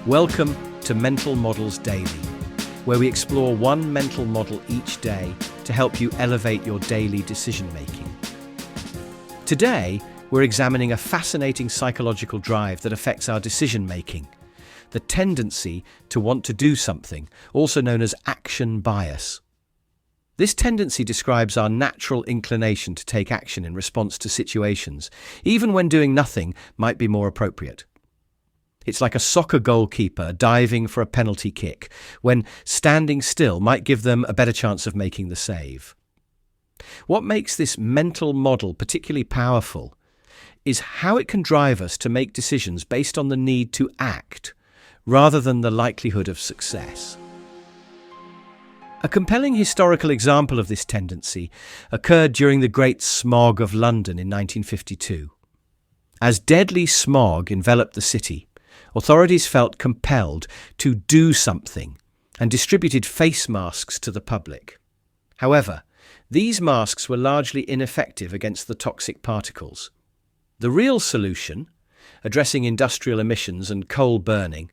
Welcome to Mental Models Daily, where we explore one mental model each day to help you elevate your daily decision-making. Today, we're examining a fascinating psychological drive that affects our decision-making, the tendency to want to do something, also known as action bias. This tendency describes our natural inclination to take action in response to situations, even when doing nothing might be more appropriate. It's like a soccer goalkeeper diving for a penalty kick, when standing still might give them a better chance of making the save. What makes this mental model particularly powerful is how it can drive us to make decisions based on the need to act, rather than the likelihood of success. A compelling historical example of this tendency occurred during the Great Smog of London in 1952. As deadly smog enveloped the city, authorities felt compelled to do something and distributed face masks to the public. However, these masks were largely ineffective against the toxic particles. The real solution, addressing industrial emissions and coal burning,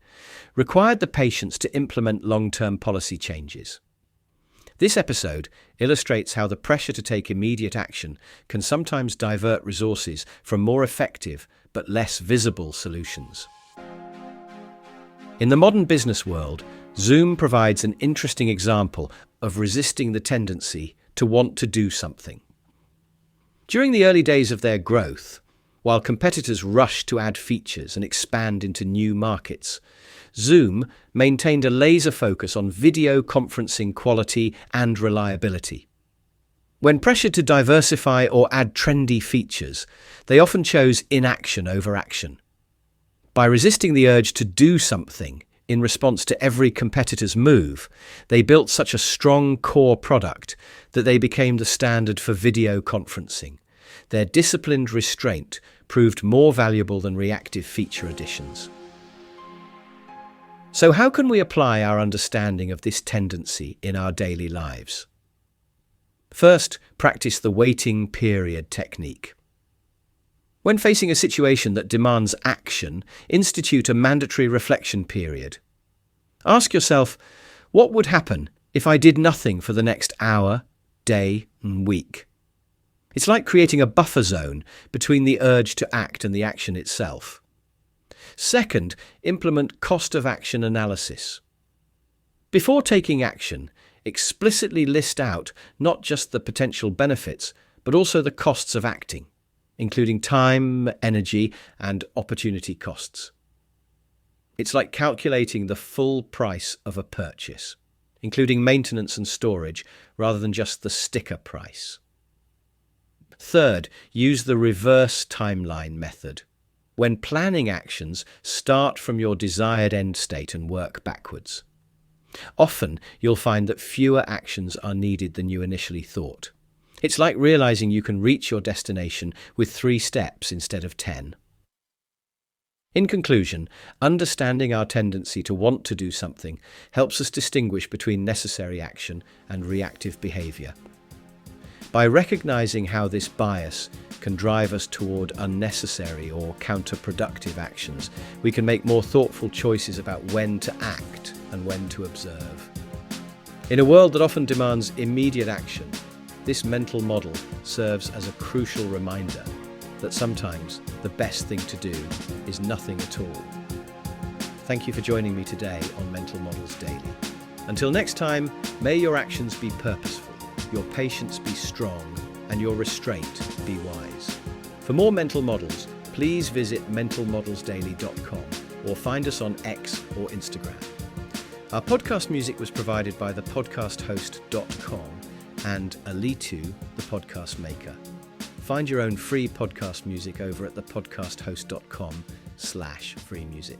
required the patients to implement long-term policy changes. This episode illustrates how the pressure to take immediate action can sometimes divert resources from more effective but less visible solutions. In the modern business world, Zoom provides an interesting example of resisting the tendency to want to do something. During the early days of their growth, while competitors rushed to add features and expand into new markets, Zoom maintained a laser focus on video conferencing quality and reliability. When pressured to diversify or add trendy features, they often chose inaction over action. By resisting the urge to do something in response to every competitor's move, they built such a strong core product that they became the standard for video conferencing. Their disciplined restraint proved more valuable than reactive feature additions. So how can we apply our understanding of this tendency in our daily lives? First, practice the waiting period technique. When facing a situation that demands action, institute a mandatory reflection period. Ask yourself, what would happen if I did nothing for the next hour, day, and week? It's like creating a buffer zone between the urge to act and the action itself. Second, implement cost of action analysis. Before taking action, explicitly list out not just the potential benefits, but also the costs of acting, including time, energy, and opportunity costs. It's like calculating the full price of a purchase, including maintenance and storage, rather than just the sticker price. Third, use the reverse timeline method. When planning actions, start from your desired end state and work backwards. Often, you'll find that fewer actions are needed than you initially thought. It's like realizing you can reach your destination with 3 steps instead of 10. In conclusion, understanding our tendency to want to do something helps us distinguish between necessary action and reactive behavior. By recognizing how this bias can drive us toward unnecessary or counterproductive actions, we can make more thoughtful choices about when to act and when to observe. In a world that often demands immediate action, this mental model serves as a crucial reminder that sometimes the best thing to do is nothing at all. Thank you for joining me today on Mental Models Daily. Until next time, may your actions be purposeful, your patience be strong, and your restraint be wise. For more mental models, please visit mentalmodelsdaily.com or find us on X or Instagram. Our podcast music was provided by the podcasthost.com and Alitu, the podcast maker. Find your own free podcast music over at thepodcasthost.com/free music.